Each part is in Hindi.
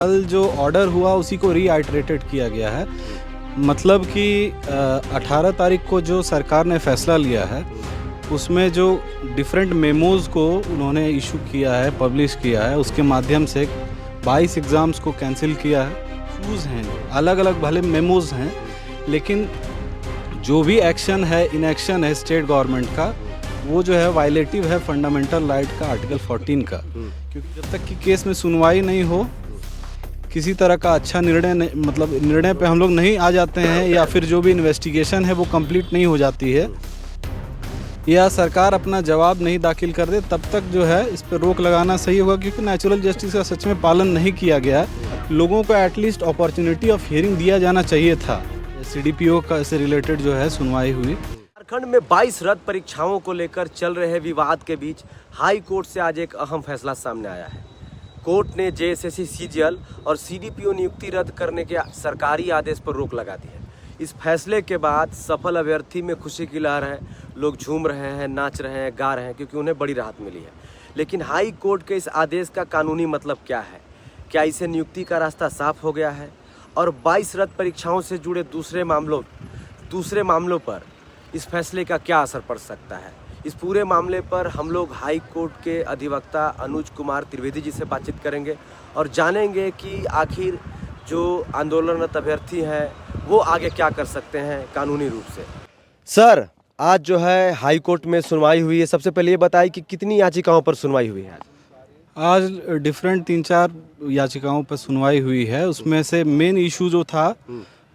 कल जो ऑर्डर हुआ उसी को रीआइटरेटेड किया गया है। मतलब कि 18 तारीख को जो सरकार ने फैसला लिया है उसमें जो डिफरेंट मेमोज़ को उन्होंने इशू किया है, पब्लिश किया है, उसके माध्यम से 22 एग्ज़ाम्स को कैंसिल किया है। इशूज़ हैं, अलग अलग भले मेमोज़ हैं, लेकिन जो भी एक्शन है, इनएक्शन है स्टेट गवर्नमेंट का, वो जो है वायलेटिव है फंडामेंटल राइट का आर्टिकल 14 का। क्योंकि जब तक कि केस में सुनवाई नहीं हो, किसी तरह का अच्छा निर्णय पे हम लोग नहीं आ जाते हैं, या फिर जो भी इन्वेस्टिगेशन है वो कंप्लीट नहीं हो जाती है, या सरकार अपना जवाब नहीं दाखिल कर दे, तब तक जो है इस पर रोक लगाना सही होगा। क्योंकि नेचुरल जस्टिस का सच में पालन नहीं किया गया। लोगों को एटलीस्ट अपॉर्चुनिटी ऑफ हियरिंग दिया जाना चाहिए था। CDPO का से रिलेटेड जो है सुनवाई हुई। झारखंड में 22 रद्द परीक्षाओं को लेकर चल रहे विवाद के बीच हाई कोर्ट से आज एक अहम फैसला सामने आया है। कोर्ट ने JSSC CGL और CDPO नियुक्ति रद्द करने के सरकारी आदेश पर रोक लगा दी है। इस फैसले के बाद सफल अभ्यर्थी में खुशी की लहर है। लोग झूम रहे हैं, नाच रहे हैं, गा रहे हैं, क्योंकि उन्हें बड़ी राहत मिली है। लेकिन हाई कोर्ट के इस आदेश का कानूनी मतलब क्या है? क्या इसे नियुक्ति का रास्ता साफ हो गया है? और 22 रद्द परीक्षाओं से जुड़े दूसरे मामलों पर इस फैसले का क्या असर पड़ सकता है? इस पूरे मामले पर हम लोग हाई कोर्ट के अधिवक्ता अनुज कुमार त्रिवेदी जी से बातचीत करेंगे और जानेंगे कि आखिर जो आंदोलनरत अभ्यर्थी हैं वो आगे क्या कर सकते हैं कानूनी रूप से। सर, आज जो है हाई कोर्ट में सुनवाई हुई है। सबसे पहले ये बताइए कि कितनी याचिकाओं पर सुनवाई हुई है? आज डिफरेंट 3-4 याचिकाओं पर सुनवाई हुई है। उसमें से मेन इशू जो था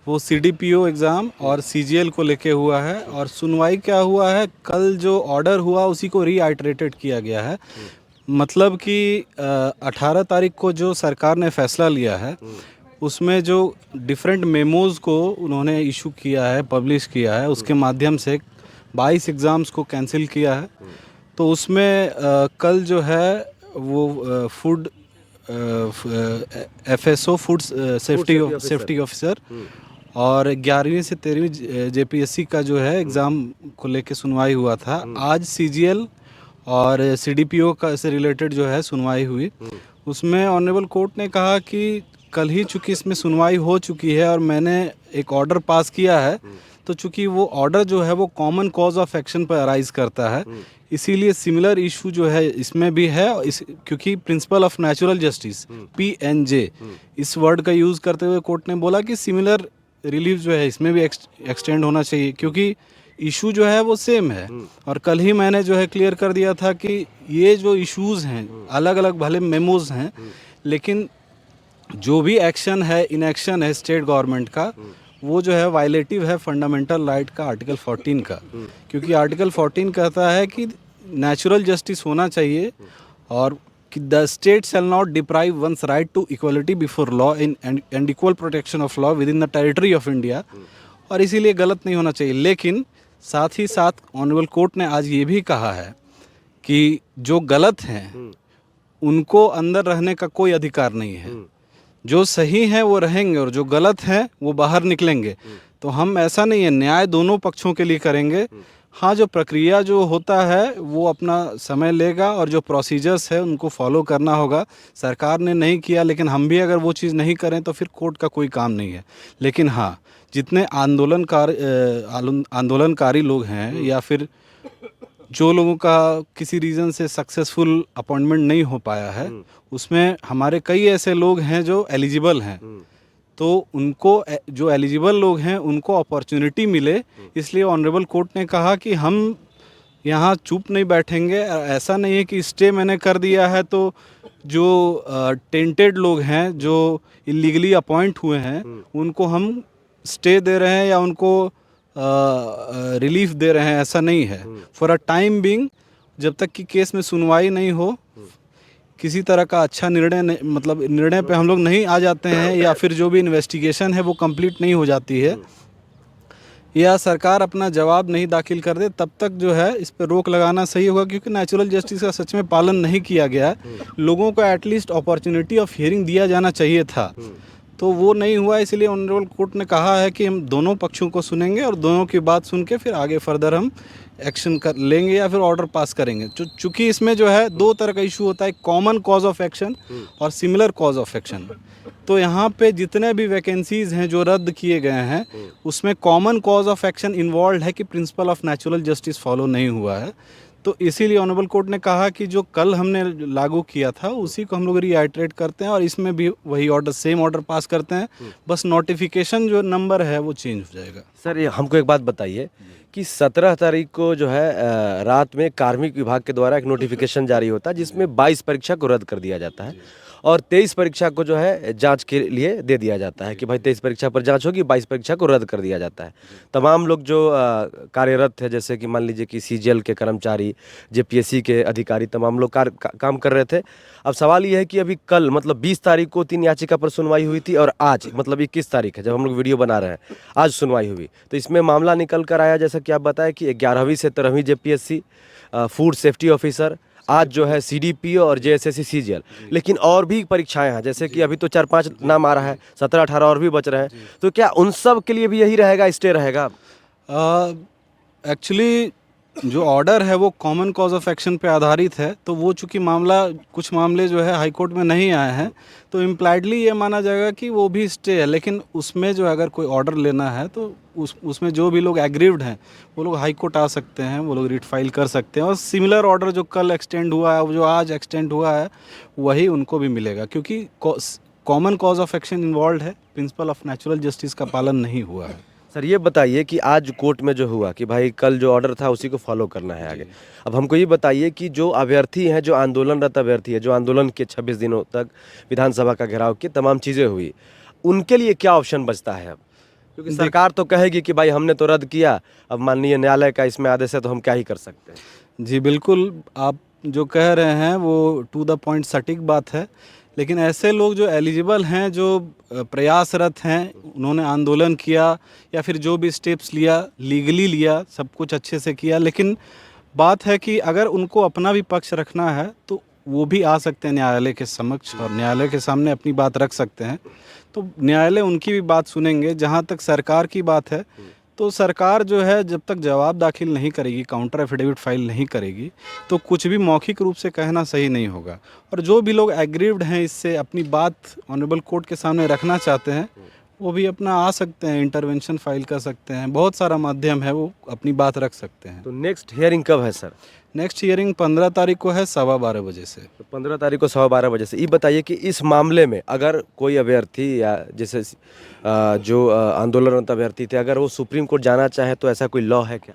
वो CDPO एग्ज़ाम और CGL को लेके हुआ है। और सुनवाई क्या हुआ है, कल जो ऑर्डर हुआ उसी को रीआइटरेटेड किया गया है। मतलब कि 18 तारीख को जो सरकार ने फैसला लिया है उसमें जो डिफरेंट मेमोज़ को उन्होंने इशू किया है, पब्लिश किया है, उसके माध्यम से 22 एग्ज़ाम्स को कैंसिल किया है। तो उसमें कल जो है वो food FSO food safety officer और 11वीं से 13वीं JPSC का जो है एग्ज़ाम को लेके सुनवाई हुआ था। आज CGL और CDPO का से रिलेटेड जो है सुनवाई हुई। उसमें ऑनरेबल कोर्ट ने कहा कि कल ही चूँकि इसमें सुनवाई हो चुकी है और मैंने एक ऑर्डर पास किया है, तो चूँकि वो ऑर्डर जो है वो कॉमन कॉज ऑफ एक्शन पर अराइज करता है, इसीलिए सिमिलर इशू जो है इसमें भी है। क्योंकि principle of natural justice PNJ इस वर्ड का यूज़ करते हुए कोर्ट ने बोला कि सिमिलर रिलीफ जो है इसमें भी एक्सटेंड होना चाहिए, क्योंकि इशू जो है वो सेम है। और कल ही मैंने जो है क्लियर कर दिया था कि ये जो इश्यूज़ हैं, अलग अलग भले मेमोज़ हैं, लेकिन जो भी एक्शन है, इनएक्शन है स्टेट गवर्नमेंट का, वो जो है वायलेटिव है फंडामेंटल राइट का आर्टिकल 14 का। क्योंकि आर्टिकल 14 कहता है कि नेचुरल जस्टिस होना चाहिए और कि the state shall not deprive once right to equality before law and equal protection of law within the territory of India. और इसीलिए गलत नहीं होना चाहिए। लेकिन साथ ही साथ ऑनरेबल कोर्ट ने आज ये भी कहा है कि जो गलत हैं उनको अंदर रहने का कोई अधिकार नहीं है। जो सही हैं वो रहेंगे और जो गलत हैं वो बाहर निकलेंगे। तो हम ऐसा नहीं है, न्याय दोनों पक्षों के लिए करेंगे। हाँ, जो प्रक्रिया जो होता है वो अपना समय लेगा और जो प्रोसीजर्स है उनको फॉलो करना होगा। सरकार ने नहीं किया, लेकिन हम भी अगर वो चीज़ नहीं करें तो फिर कोर्ट का कोई काम नहीं है। लेकिन हाँ, जितने आंदोलनकारी लोग हैं या फिर जो लोगों का किसी रीज़न से सक्सेसफुल अपॉइंटमेंट नहीं हो पाया है, उसमें हमारे कई ऐसे लोग हैं जो एलिजिबल हैं। तो उनको, जो एलिजिबल लोग हैं उनको अपॉर्चुनिटी मिले, इसलिए ऑनरेबल कोर्ट ने कहा कि हम यहाँ चुप नहीं बैठेंगे। ऐसा नहीं है कि स्टे मैंने कर दिया है तो जो टेंटेड लोग हैं, जो इलीगली अपॉइंट हुए हैं, उनको हम स्टे दे रहे हैं या उनको रिलीफ दे रहे हैं, ऐसा नहीं है। फॉर अ टाइम बिंग, जब तक कि केस में सुनवाई नहीं हो, किसी तरह का अच्छा निर्णय पे हम लोग नहीं आ जाते हैं, या फिर जो भी इन्वेस्टिगेशन है वो कंप्लीट नहीं हो जाती है, या सरकार अपना जवाब नहीं दाखिल कर दे, तब तक जो है इस पर रोक लगाना सही होगा। क्योंकि नेचुरल जस्टिस का सच में पालन नहीं किया गया। लोगों को एटलीस्ट अपॉर्चुनिटी ऑफ हियरिंग दिया जाना चाहिए था, तो वो नहीं हुआ। इसलिए ऑनरेबल कोर्ट ने कहा है कि हम दोनों पक्षों को सुनेंगे और दोनों की बात सुन के फिर आगे फर्दर हम एक्शन कर लेंगे या फिर ऑर्डर पास करेंगे। चूँकि इसमें जो है दो तरह का इशू होता है, कॉमन कॉज ऑफ एक्शन और सिमिलर कॉज ऑफ एक्शन। तो यहाँ पे जितने भी वैकेंसीज हैं जो रद्द किए गए हैं उसमें common cause of action involve है कि principle of natural justice follow नहीं हुआ है। तो इसीलिए ऑनरेबल कोर्ट ने कहा कि जो कल हमने लागू किया था उसी को हम लोग रीआइट्रेट करते हैं और इसमें भी वही ऑर्डर, सेम ऑर्डर पास करते हैं, बस नोटिफिकेशन जो नंबर है वो चेंज हो जाएगा। सर ये हमको एक बात बताइए कि 17 तारीख को जो है रात में कार्मिक विभाग के द्वारा एक नोटिफिकेशन जारी होता है जिसमें 22 परीक्षा को रद्द कर दिया जाता है और 23 परीक्षा को जो है जांच के लिए दे दिया जाता है कि भाई 23 परीक्षा पर जांच होगी, 22 परीक्षा को रद्द कर दिया जाता है। तमाम लोग जो कार्यरत थे, जैसे कि मान लीजिए कि सीजीएल के कर्मचारी, जेपीएससी के अधिकारी, तमाम लोग काम कर रहे थे। अब सवाल ये है कि अभी कल मतलब 20 तारीख को 3 याचिका पर सुनवाई हुई थी और आज मतलब 21 तारीख है जब हम लोग वीडियो बना रहे हैं, आज सुनवाई हुई। तो इसमें मामला निकल कर आया, जैसा कि आप बताया कि 11वीं से 13वीं जेपीएससी, फूड सेफ्टी ऑफिसर, आज जो है सीडीपीओ और जेएसएससी सीजीएल, लेकिन और भी परीक्षाएं हैं, जैसे कि अभी तो 4-5 नाम आ रहा है, 17-18 और भी बच रहे हैं। तो क्या उन सब के लिए भी यही रहेगा, स्टे रहेगा? एक्चुअली जो ऑर्डर है वो कॉमन कॉज ऑफ एक्शन पे आधारित है, तो वो चूँकि कुछ मामले जो है हाई कोर्ट में नहीं आए हैं तो इम्प्लाइडली ये माना जाएगा कि वो भी स्टे है। लेकिन उसमें जो अगर कोई ऑर्डर लेना है तो उसमें जो भी लोग एग्रीव्ड हैं वो लोग हाई कोर्ट आ सकते हैं, वो लोग रिट फाइल कर सकते हैं और सिमिलर ऑर्डर जो कल एक्सटेंड हुआ है, जो आज एक्सटेंड हुआ है, वही उनको भी मिलेगा क्योंकि common cause of action involve है, प्रिंसिपल ऑफ नेचुरल जस्टिस का पालन नहीं हुआ है। सर ये बताइए कि आज कोर्ट में जो हुआ कि भाई कल जो ऑर्डर था उसी को फॉलो करना है आगे। अब हमको ये बताइए कि जो अभ्यर्थी हैं, जो आंदोलनरत अभ्यर्थी है, जो आंदोलन के 26 दिनों तक विधानसभा का घेराव की तमाम चीज़ें हुई, उनके लिए क्या ऑप्शन बचता है अब? क्योंकि सरकार तो कहेगी कि भाई हमने तो रद्द किया, अब माननीय न्यायालय का इसमें आदेश है तो हम क्या ही कर सकते हैं। जी बिल्कुल, आप जो कह रहे हैं वो टू द पॉइंट सटीक बात है। लेकिन ऐसे लोग जो एलिजिबल हैं, जो प्रयासरत हैं, उन्होंने आंदोलन किया या फिर जो भी स्टेप्स लिया, लीगली लिया, सब कुछ अच्छे से किया, लेकिन बात है कि अगर उनको अपना भी पक्ष रखना है तो वो भी आ सकते हैं न्यायालय के समक्ष और न्यायालय के सामने अपनी बात रख सकते हैं। तो न्यायालय उनकी भी बात सुनेंगे। जहाँ तक सरकार की बात है तो सरकार जो है जब तक जवाब दाखिल नहीं करेगी, काउंटर एफिडेविट फाइल नहीं करेगी, तो कुछ भी मौखिक रूप से कहना सही नहीं होगा। और जो भी लोग एग्रीव्ड हैं, इससे अपनी बात ऑनरेबल कोर्ट के सामने रखना चाहते हैं, वो भी अपना आ सकते हैं, इंटरवेंशन फाइल कर सकते हैं, बहुत सारा माध्यम है, वो अपनी बात रख सकते हैं। तो नेक्स्ट हियरिंग कब है सर? नेक्स्ट हियरिंग 15 तारीख को है 12:15 बजे से। तो 15 तारीख को 12:15 बजे से। ये बताइए कि इस मामले में अगर कोई अभ्यर्थी या जैसे जो आंदोलनरत अभ्यर्थी थे, अगर वो सुप्रीम कोर्ट जाना चाहे तो ऐसा कोई लॉ है क्या?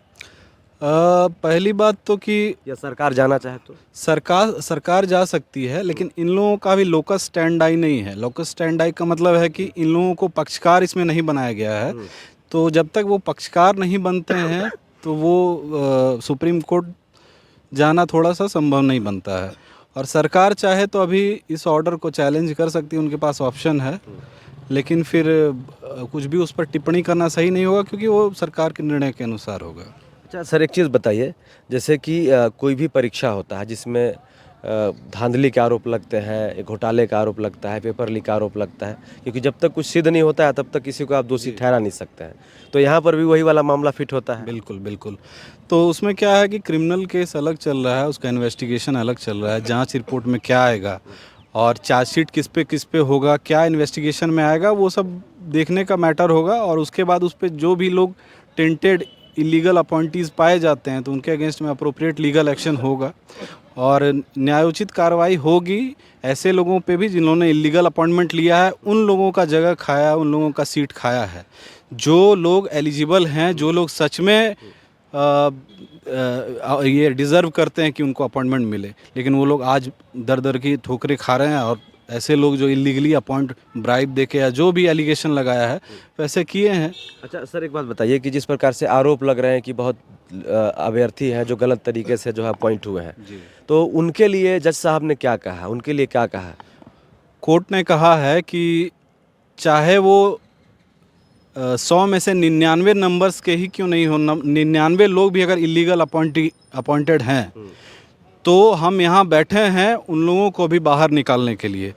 पहली बात तो कि या सरकार जाना चाहे तो? सरकार जा सकती है, लेकिन इन लोगों का भी लोकस स्टैंडाई नहीं है। लोकस स्टैंडाई का मतलब है कि इन लोगों को पक्षकार इसमें नहीं बनाया गया है। तो जब तक वो पक्षकार नहीं बनते हैं तो वो सुप्रीम कोर्ट जाना थोड़ा सा संभव नहीं बनता है। और सरकार चाहे तो अभी इस ऑर्डर को चैलेंज कर सकती है, उनके पास ऑप्शन है, लेकिन फिर कुछ भी उस पर टिप्पणी करना सही नहीं होगा क्योंकि वो सरकार के निर्णय के अनुसार होगा। अच्छा सर, एक चीज़ बताइए, जैसे कि कोई भी परीक्षा होता है जिसमें धांधली के आरोप लगते हैं, घोटाले का आरोप लगता है, पेपर लीक का आरोप लगता है, क्योंकि जब तक कुछ सिद्ध नहीं होता है तब तक किसी को आप दोषी ठहरा नहीं सकते हैं। तो यहाँ पर भी वही वाला मामला फिट होता है? बिल्कुल बिल्कुल। तो उसमें क्या है कि क्रिमिनल केस अलग चल रहा है, उसका इन्वेस्टिगेशन अलग चल रहा है, जांच रिपोर्ट में क्या आएगा और चार्जशीट किस पे होगा, क्या इन्वेस्टिगेशन में आएगा, वो सब देखने का मैटर होगा। और उसके बाद उस पर जो भी लोग टेंटेड इलीगल अपॉइंटीज़ पाए जाते हैं तो उनके अगेंस्ट में अप्रोप्रिएट लीगल एक्शन होगा और न्यायोचित कार्रवाई होगी ऐसे लोगों पे भी जिन्होंने इलीगल अपॉइंटमेंट लिया है, उन लोगों का जगह खाया, उन लोगों का सीट खाया है। जो लोग एलिजिबल हैं, जो लोग सच में ये डिज़र्व करते हैं कि उनको अपॉइंटमेंट मिले, लेकिन वो लोग आज दर की ठोकरें खा रहे हैं। और ऐसे लोग जो इलीगली अपॉइंट ब्राइब देके या जो भी एलिगेशन लगाया है वैसे किए हैं। अच्छा सर, एक बात बताइए कि जिस प्रकार से आरोप लग रहे हैं कि बहुत अभ्यर्थी हैं जो गलत तरीके से जो है अपॉइंट हुए हैं, तो उनके लिए जज साहब ने क्या कहा, उनके लिए क्या कहा? कोर्ट ने कहा है कि चाहे वो 100 में से 99 नंबर्स के ही क्यों नहीं हो, 99 लोग भी अगर इलीगल अपॉइंटेड हैं तो हम यहाँ बैठे हैं उन लोगों को भी बाहर निकालने के लिए।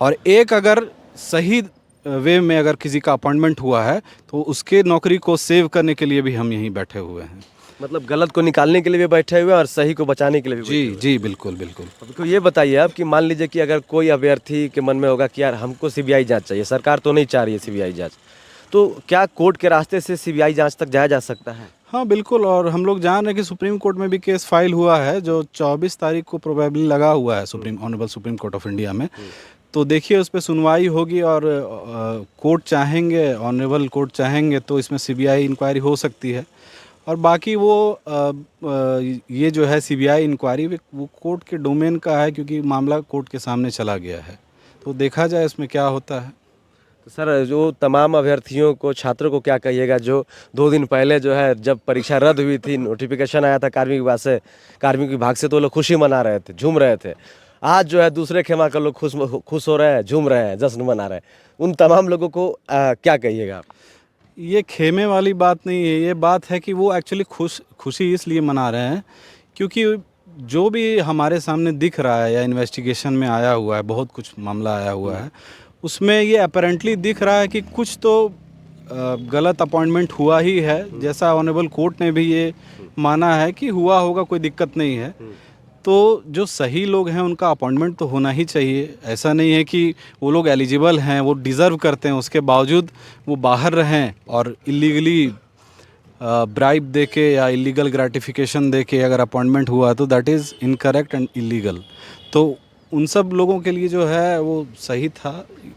और एक अगर सही वे में अगर किसी का अपॉइंटमेंट हुआ है तो उसके नौकरी को सेव करने के लिए भी हम यहीं बैठे हुए हैं। मतलब गलत को निकालने के लिए भी बैठे हुए हैं और सही को बचाने के लिए भी बैठे जी हुए हैं। जी बिल्कुल बिल्कुल। अब तो ये बताइए आप कि मान लीजिए कि अगर कोई अभ्यर्थी के मन में होगा कि यार हमको सीबीआई जांच चाहिए, सरकार तो नहीं चाह रही है सीबीआई जांच, तो क्या कोर्ट के रास्ते से सीबीआई जांच तक जाया जा सकता है? हाँ बिल्कुल, और हम लोग जान रहे हैं कि सुप्रीम कोर्ट में भी केस फाइल हुआ है जो 24 तारीख को प्रोबेबली लगा हुआ है honourable supreme court of India में। तो देखिए उस पर सुनवाई होगी और कोर्ट चाहेंगे, ऑनरेबल कोर्ट चाहेंगे तो इसमें सीबीआई इंक्वायरी हो सकती है। और बाकी वो ये जो है सीबीआई इंक्वायरी वो कोर्ट के डोमेन का है, क्योंकि मामला कोर्ट के सामने चला गया है। तो देखा जाए इसमें क्या होता है। तो सर जो तमाम अभ्यर्थियों को, छात्रों को क्या कहिएगा जो 2 दिन पहले जो है जब परीक्षा रद्द हुई थी, नोटिफिकेशन आया था कार्मिक विभाग से, तो लोग खुशी मना रहे थे, झूम रहे थे। आज जो है दूसरे खेमा का लोग खुश हो रहे हैं, झूम रहे हैं, जश्न मना रहे हैं। उन तमाम लोगों को क्या कहिएगा आप? ये खेमे वाली बात नहीं है, ये बात है कि वो एक्चुअली खुशी इसलिए मना रहे हैं क्योंकि जो भी हमारे सामने दिख रहा है या इन्वेस्टिगेशन में आया हुआ है, बहुत कुछ मामला आया हुआ है, उसमें ये अपेरेंटली दिख रहा है कि कुछ तो गलत अपॉइंटमेंट हुआ ही है। जैसा ऑनरेबल कोर्ट ने भी ये माना है कि हुआ होगा, कोई दिक्कत नहीं है। तो जो सही लोग हैं उनका अपॉइंटमेंट तो होना ही चाहिए। ऐसा नहीं है कि वो लोग एलिजिबल हैं, वो डिज़र्व करते हैं, उसके बावजूद वो बाहर रहें और इलीगली ब्राइब दे के या इलीगल ग्रेटिफिकेशन दे के अगर अपॉइंटमेंट हुआ तो that is incorrect and illegal. तो उन सब लोगों के लिए जो है वो सही था।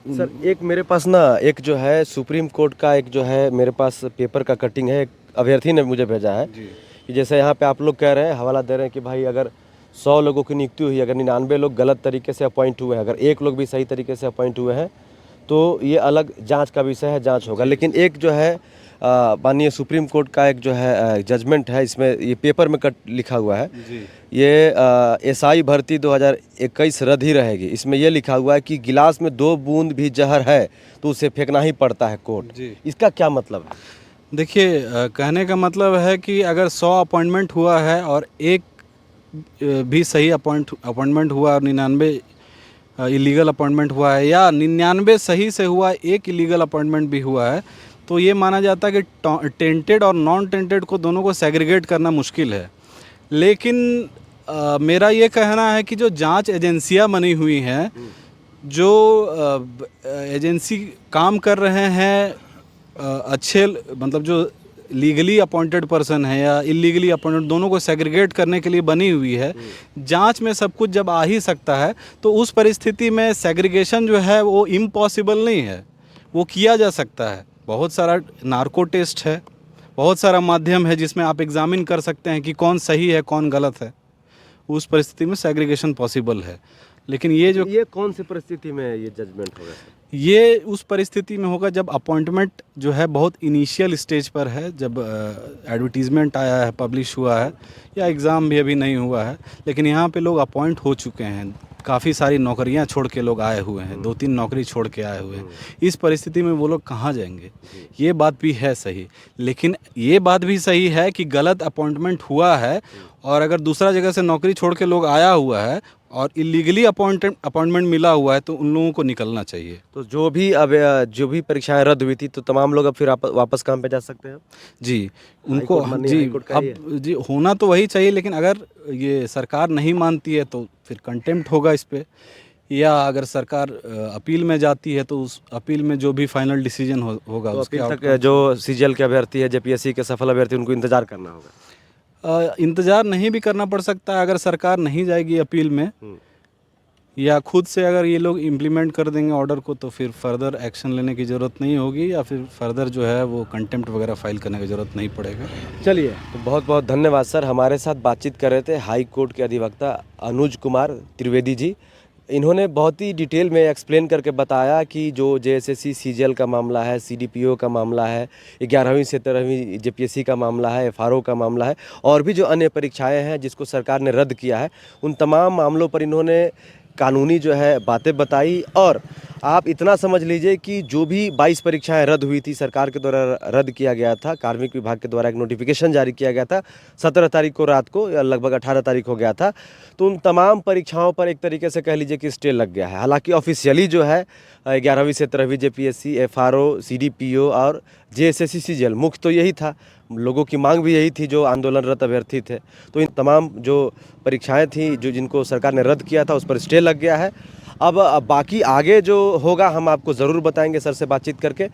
सर एक मेरे पास ना एक जो है सुप्रीम कोर्ट का एक जो है मेरे पास पेपर का कटिंग है, एक अभ्यर्थी ने मुझे भेजा है कि जैसे यहाँ पे आप लोग कह रहे हैं, हवाला दे रहे हैं कि भाई अगर 100 लोगों की नियुक्ति हुई, अगर 99 लोग गलत तरीके से अपॉइंट हुए हैं, अगर 1 लोग भी सही तरीके से अपॉइंट हुए हैं तो ये अलग जांच का विषय है, जांच होगा। लेकिन एक जो है माननीय सुप्रीम कोर्ट का एक जो है जजमेंट है, इसमें ये पेपर में लिखा हुआ है ये एसआई भर्ती 2021 रद्द ही रहेगी। इसमें ये लिखा हुआ है कि गिलास में 2 बूंद भी जहर है तो उसे फेंकना ही पड़ता है कोर्ट। इसका क्या मतलब है? देखिए कहने का मतलब है कि अगर 100 अपॉइंटमेंट हुआ है और एक भी सही अपॉइंटमेंट हुआ और 99 इलीगल अपॉइंटमेंट हुआ है, या 99 सही से हुआ, एक इलीगल अपॉइंटमेंट भी हुआ है, तो ये माना जाता है कि टेंटेड और नॉन टेंटेड को दोनों को सेग्रीगेट करना मुश्किल है। लेकिन मेरा ये कहना है कि जो जांच एजेंसियां बनी हुई हैं, जो एजेंसी काम कर रहे हैं अच्छे, मतलब जो लीगली अपॉइंटेड पर्सन है या इलीगली अपॉइंटेड, दोनों को सेग्रीगेट करने के लिए बनी हुई है। जांच में सब कुछ जब आ ही सकता है तो उस परिस्थिति में सेग्रीगेशन जो है वो इम्पॉसिबल नहीं है, वो किया जा सकता है। बहुत सारा नार्को टेस्ट है, बहुत सारा माध्यम है जिसमें आप एग्जामिन कर सकते हैं कि कौन सही है कौन गलत है। उस परिस्थिति में सेग्रीगेशन पॉसिबल है। लेकिन ये कौन सी परिस्थिति में ये जजमेंट होगा? ये उस परिस्थिति में होगा जब अपॉइंटमेंट जो है बहुत इनिशियल स्टेज पर है, जब एडवर्टीज़मेंट आया है, पब्लिश हुआ है, या एग्ज़ाम भी अभी नहीं हुआ है, लेकिन यहाँ पे लोग अपॉइंट हो चुके हैं। काफ़ी सारी नौकरियाँ छोड़ के लोग आए हुए हैं, 2-3 नौकरी छोड़ के आए हुए हैं। इस परिस्थिति में वो लोग कहाँ जाएंगे? ये बात भी है सही, लेकिन ये बात भी सही है कि गलत अपॉइंटमेंट हुआ है और अगर दूसरा जगह से नौकरी छोड़ के लोग आया हुआ है और इलीगली अपॉइंटमेंट मिला हुआ है तो उन लोगों को निकलना चाहिए। तो जो भी परीक्षाएं रद्द हुई थी तो तमाम लोग अब फिर वापस काम पे जा सकते हैं? जी, उनको जी अब जी होना तो वही चाहिए, लेकिन अगर ये सरकार नहीं मानती है तो फिर कंटेम्प्ट होगा इस पे, या अगर सरकार अपील में जाती है तो उस अपील में जो भी फाइनल डिसीजन होगा तो उसके अपील तक जो सीजीएल के अभ्यर्थी है, जेपीएससी के सफल अभ्यर्थी, उनको इंतजार करना होगा। इंतज़ार नहीं भी करना पड़ सकता है अगर सरकार नहीं जाएगी अपील में, या खुद से अगर ये लोग इम्प्लीमेंट कर देंगे ऑर्डर को तो फिर फर्दर एक्शन लेने की ज़रूरत नहीं होगी, या फिर फर्दर जो है वो कंटेम्प्ट वगैरह फाइल करने की ज़रूरत नहीं पड़ेगा। चलिए, तो बहुत बहुत धन्यवाद सर। हमारे साथ बातचीत कर रहे थे हाई कोर्ट के अधिवक्ता अनुज कुमार त्रिवेदी जी। इन्होंने बहुत ही डिटेल में एक्सप्लेन करके बताया कि जो जेएसएससी सीजीएल का मामला है, सीडीपीओ का मामला है, 11वीं से 13वीं जेपीएससी का मामला है, एफआरओ का मामला है, और भी जो अन्य परीक्षाएं हैं जिसको सरकार ने रद्द किया है, उन तमाम मामलों पर इन्होंने कानूनी जो है बातें बताई और आप इतना समझ लीजिए कि जो भी 22 परीक्षाएं रद्द हुई थी, सरकार के द्वारा रद्द किया गया था, कार्मिक विभाग के द्वारा एक नोटिफिकेशन जारी किया गया था 17 तारीख को रात को, या लगभग 18 तारीख हो गया था। तो उन तमाम परीक्षाओं पर एक तरीके से कह लीजिए कि स्टे लग गया है। हालांकि ऑफिशियली जो है 11वीं से 13वीं जेपीएससी, एफआरओ, सीडीपीओ और जेएसएससी सीजीएल, मुख्य तो यही था, लोगों की मांग भी यही थी जो आंदोलनरत अभ्यर्थी थे। तो इन तमाम जो परीक्षाएं थी जो जिनको सरकार ने रद्द किया था उस पर स्टे लग गया है। अब बाकी आगे जो होगा हम आपको ज़रूर बताएंगे सर से बातचीत करके।